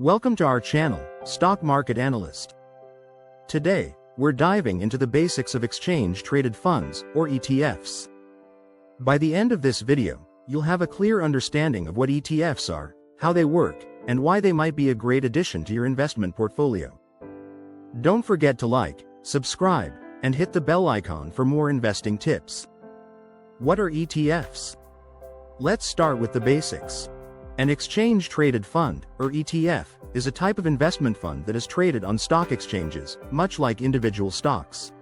Welcome to our channel, Stock Market Analyst. Today, we're diving into the basics of exchange-traded funds, or ETFs. By the end of this video, you'll have a clear understanding of what ETFs are, how they work, and why they might be a great addition to your investment portfolio. Don't forget to like, subscribe, and hit the bell icon for more investing tips. What are ETFs? Let's start with the basics. An exchange-traded fund, or ETF, is a type of investment fund that is traded on stock exchanges, much like individual stocks.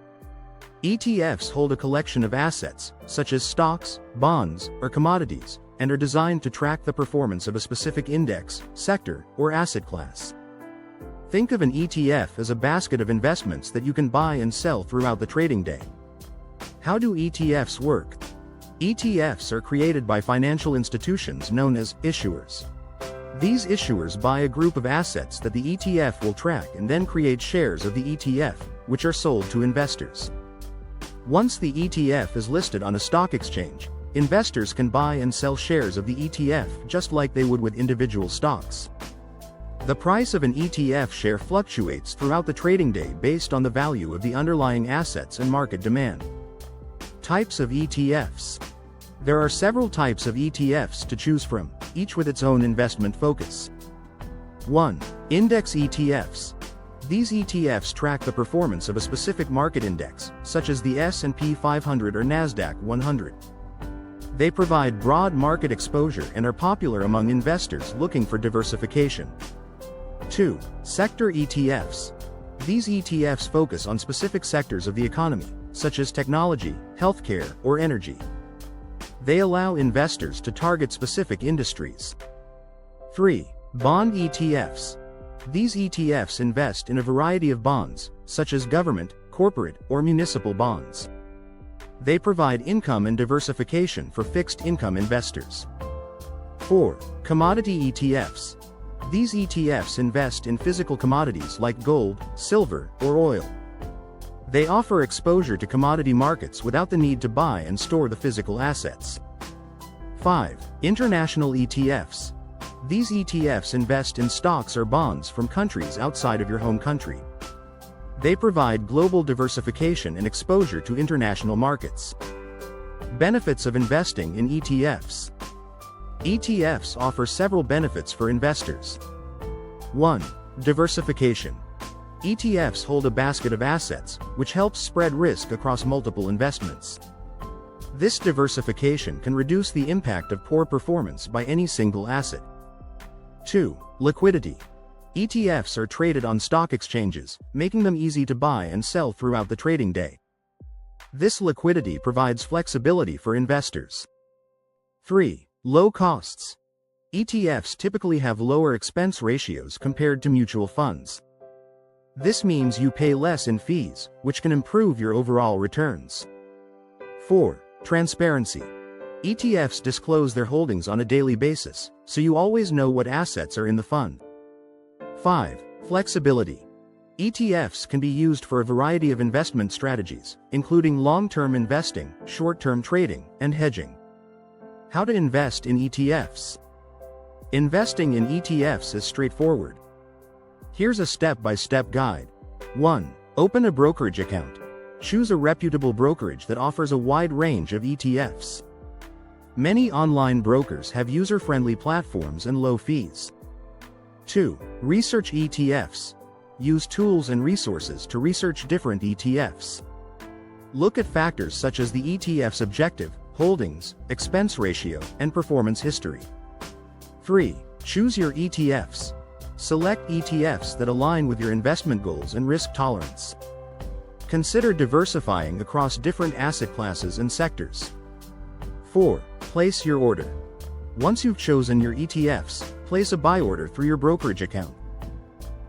ETFs hold a collection of assets, such as stocks, bonds, or commodities, and are designed to track the performance of a specific index, sector, or asset class. Think of an ETF as a basket of investments that you can buy and sell throughout the trading day. How do ETFs work? ETFs are created by financial institutions known as issuers. These issuers buy a group of assets that the ETF will track and then create shares of the ETF, which are sold to investors. Once the ETF is listed on a stock exchange, investors can buy and sell shares of the ETF just like they would with individual stocks. The price of an ETF share fluctuates throughout the trading day based on the value of the underlying assets and market demand. Types of ETFs. There are several types of ETFs to choose from, each with its own investment focus. 1. Index ETFs. These ETFs track the performance of a specific market index, such as the S&P 500 or NASDAQ 100. They provide broad market exposure and are popular among investors looking for diversification. 2. Sector ETFs. These ETFs focus on specific sectors of the economy, such as technology, healthcare, or energy. They allow investors to target specific industries. 3. Bond ETFs. These ETFs invest in a variety of bonds, such as government, corporate, or municipal bonds. They provide income and diversification for fixed income investors. 4. Commodity ETFs. These ETFs invest in physical commodities like gold, silver, or oil. They offer exposure to commodity markets without the need to buy and store the physical assets. 5. International ETFs. These ETFs invest in stocks or bonds from countries outside of your home country. They provide global diversification and exposure to international markets. Benefits of investing in ETFs. ETFs offer several benefits for investors. 1. Diversification. ETFs hold a basket of assets, which helps spread risk across multiple investments. This diversification can reduce the impact of poor performance by any single asset. 2. Liquidity. ETFs are traded on stock exchanges, making them easy to buy and sell throughout the trading day. This liquidity provides flexibility for investors. 3. Low costs. ETFs typically have lower expense ratios compared to mutual funds. This means you pay less in fees, which can improve your overall returns. 4. Transparency. ETFs disclose their holdings on a daily basis, so you always know what assets are in the fund. 5. Flexibility. ETFs can be used for a variety of investment strategies, including long-term investing, short-term trading, and hedging. How to invest in ETFs. Investing in ETFs is straightforward. Here's a step-by-step guide. 1. Open a brokerage account. Choose a reputable brokerage that offers a wide range of ETFs. Many online brokers have user-friendly platforms and low fees. 2. Research ETFs. Use tools and resources to research different ETFs. Look at factors such as the ETF's objective, holdings, expense ratio, and performance history. 3. Choose your ETFs. Select ETFs that align with your investment goals and risk tolerance. Consider diversifying across different asset classes and sectors. 4. Place your order. Once you've chosen your ETFs, place a buy order through your brokerage account.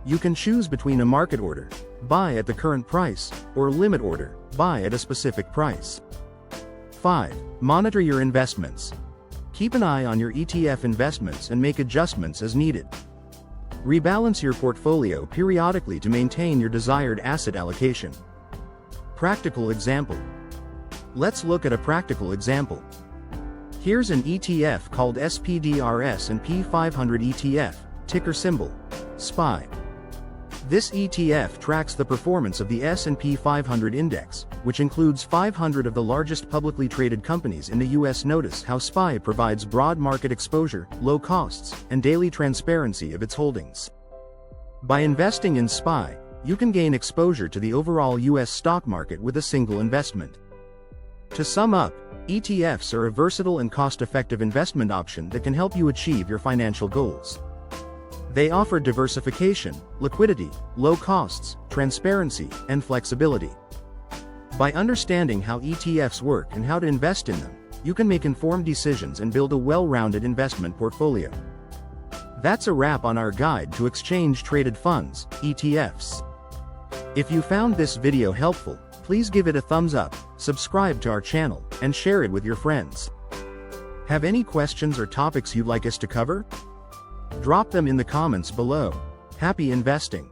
You can choose between a market order, buy at the current price, or a limit order, buy at a specific price. 5. Monitor your investments. Keep an eye on your ETF investments and make adjustments as needed. Rebalance your portfolio periodically to maintain your desired asset allocation. Practical example. Let's look at a practical example. Here's an ETF called SPDR S&P 500 ETF, ticker symbol SPY. This ETF tracks the performance of the S&P 500 index, which includes 500 of the largest publicly traded companies in the US. Notice how SPY provides broad market exposure, low costs, and daily transparency of its holdings. By investing in SPY, you can gain exposure to the overall US stock market with a single investment. To sum up, ETFs are a versatile and cost-effective investment option that can help you achieve your financial goals. They offer diversification, liquidity, low costs, transparency, and flexibility. By understanding how ETFs work and how to invest in them, you can make informed decisions and build a well-rounded investment portfolio. That's a wrap on our guide to exchange-traded funds, ETFs. If you found this video helpful, please give it a thumbs up, subscribe to our channel, and share it with your friends. Have any questions or topics you'd like us to cover? Drop them in the comments below. Happy investing!